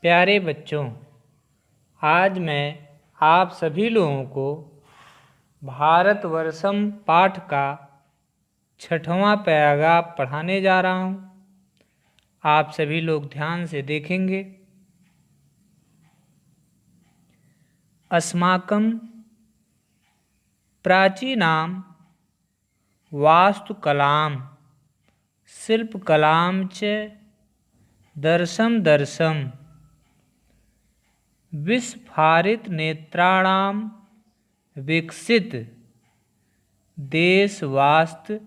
प्यारे बच्चों, आज मैं आप सभी लोगों को भारतवर्षम पाठ का 6वां पैराग्राफ पढ़ाने जा रहा हूँ। आप सभी लोग ध्यान से देखेंगे। अस्माकं प्राचीनां वास्तुकलां शिल्पकलां च दर्शं विस्फारितनेत्राणां विकसित देशवास्तव्यानां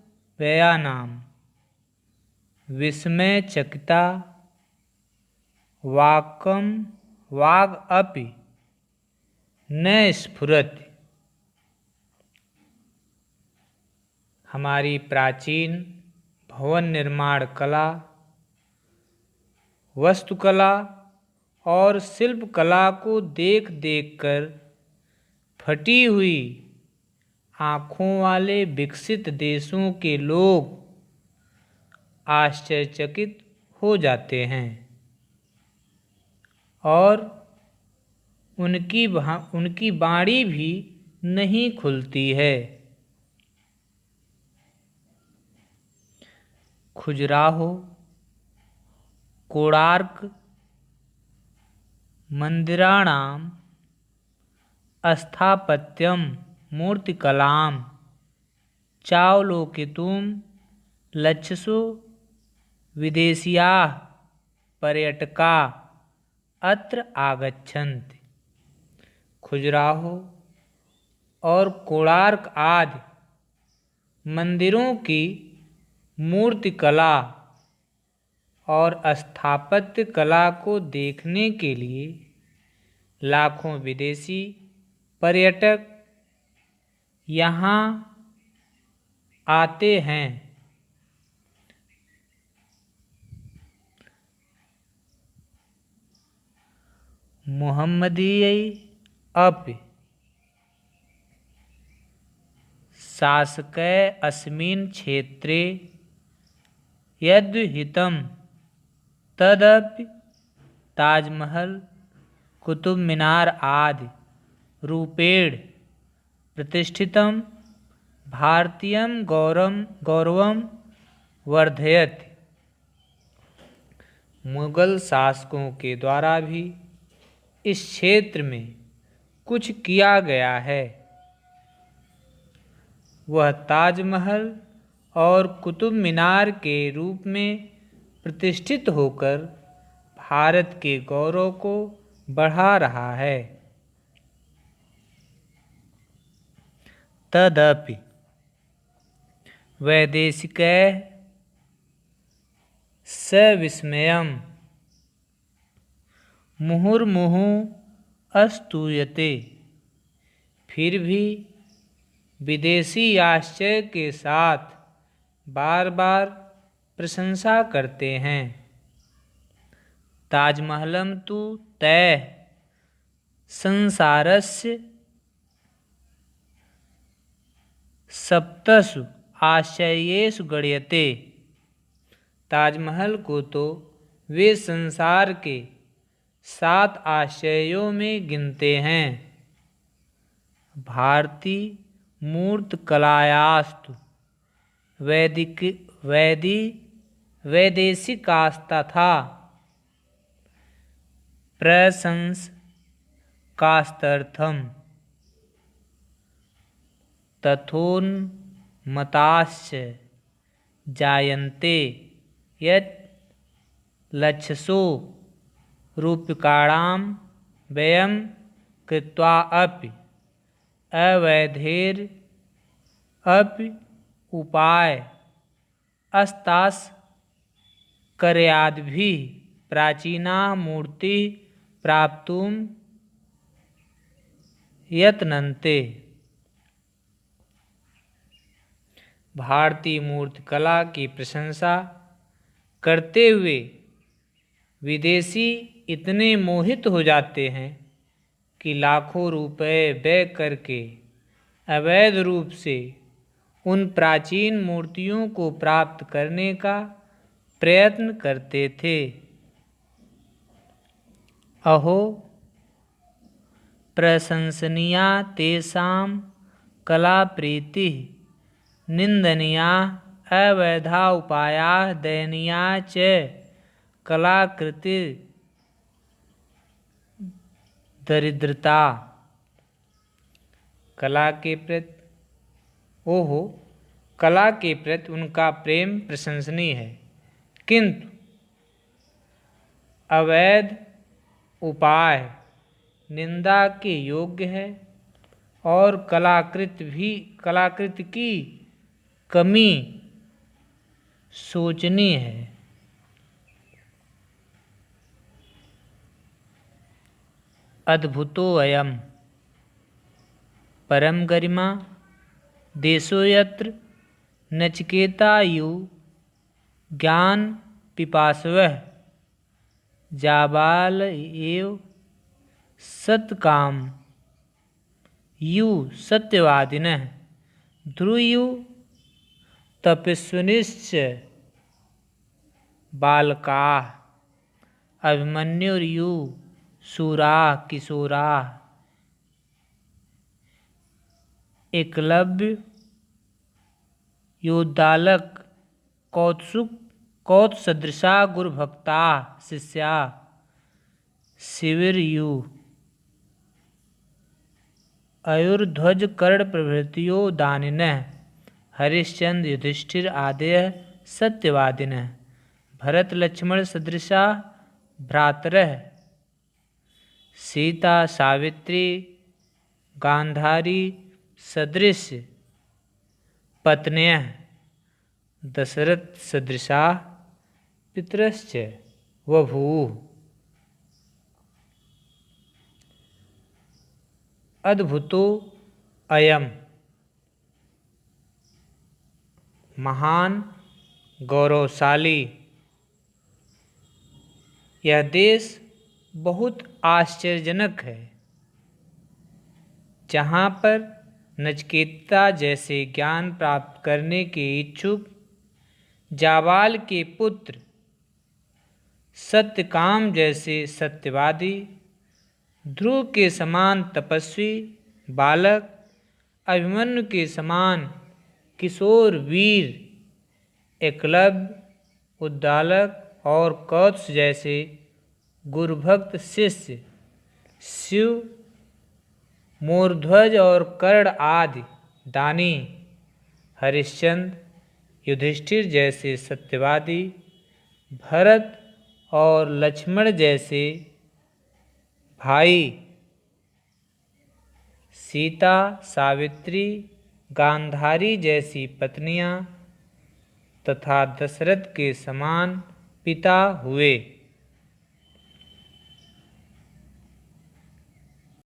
विस्मयचकिता वागपि न स्फुरति। हमारी प्राचीन भवन निर्माण कला, वास्तुकला और शिल्पकला को देख कर फटी हुई आँखों वाले विकसित देशों के लोग आश्चर्यचकित हो जाते हैं और उनकी बाड़ी भी नहीं खुलती है। खजुराहो, कोणार्क मंदिराणां स्थापत्यं मूर्तिकलां चावलोकितुं लक्षशो विदेशीयाः पर्यटकाः अत्र आगच्छन्ति। खजुराहो और कोणार्क आदि मंदिरों की मूर्तिकला और स्थापत्य कला को देखने के लिए लाखों विदेशी पर्यटक यहाँ आते हैं। मुहम्मदीय अपि शासकै अस्मिन् क्षेत्रे यद्विहितं तदपि ताजमहल, कुतुब मीनार आदि रूपेण प्रतिष्ठितं भारतीयं गौरवं वर्धयति। मुगल शासकों के द्वारा भी इस क्षेत्र में कुछ किया गया है। वह ताजमहल और कुतुब मीनार के रूप में प्रतिष्ठित होकर भारत के गौरव को बढ़ा रहा है। तदपि वैदेशिकैः सविस्मयं मुहुर्मुहुः स्तूयते। फिर भी विदेशी आश्चर्य के साथ बार बार प्रशंसा करते हैं। ताजमहलं तु तैः संसारस्य सप्तसु आश्चर्येषु गण्यते। ताजमहल को तो वे संसार के 7 आश्चर्यों में गिनते हैं। भारतीय मूर्तिकलायास्तु वैदेशिकास्तथा प्रशंसकास्तर्थं तथोन्मताश्च जायन्ते यत् लक्षशो रूप्यकाणां व्ययं कृत्वा अपि अवैधैरपि उपायस्तास्कर्याद्भिः प्राचीनाः मूर्तिः प्राप्तुं यत्नन्ते। भारतीय मूर्तिकला की प्रशंसा करते हुए विदेशी इतने मोहित हो जाते हैं कि लाखों रुपए व्यय करके अवैध रूप से उन प्राचीन मूर्तियों को प्राप्त करने का प्रयत्न करते थे। अहो प्रशंसनीया तेषां कला प्रीति निंदनीया अवैधा उपाया दयनीया च कलाकृति दरिद्रता। कला के प्रति ओहो कला के प्रति उनका प्रेम प्रशंसनीय है, किंतु अवैध उपाय निंदा के योग्य है और कलाकृति की कमी शोचनीय है। अद्भुतो अयम परम गरिमा देशो यत्र नचिकेता यु ज्ञान पिपासवः जाबाल एव सत्काम यु सत्यवादिनः ध्रुयु तपस्विनिश्च बालकाः अभिमन्युर्यु शूराः किशोराः एकलव्य योद्धालक कौत्सदृशा गुरुभक्ता शिष्या शिविरयु आयुर्ध्वज कर्ण प्रभृतियो दानिनः हरिश्चंद्र युधिष्ठिर आदयः सत्यवादिनः भरत लक्ष्मण सदृशा भ्रातरः सीता सावित्री गांधारी सदृश पत्न्यः दशरथ सदृशा पितरश्च बभूवुः। अद्भुतो अयम महान गौरवशाली यह देश बहुत आश्चर्यजनक है, जहाँ पर नचिकेता जैसे ज्ञान प्राप्त करने के इच्छुक जाबाल के पुत्र सत्यकाम जैसे सत्यवादी ध्रुव के समान तपस्वी बालक अभिमन्यु के समान किशोर वीर एकलव्य उद्दालक और कौत्स जैसे गुरुभक्त शिष्य शिव मोरध्वज और कर्ण आदि दानी हरिश्चंद्र युधिष्ठिर जैसे सत्यवादी भरत और लक्ष्मण जैसे भाई सीता सावित्री गांधारी जैसी पत्नियां तथा दशरथ के समान पिता हुए।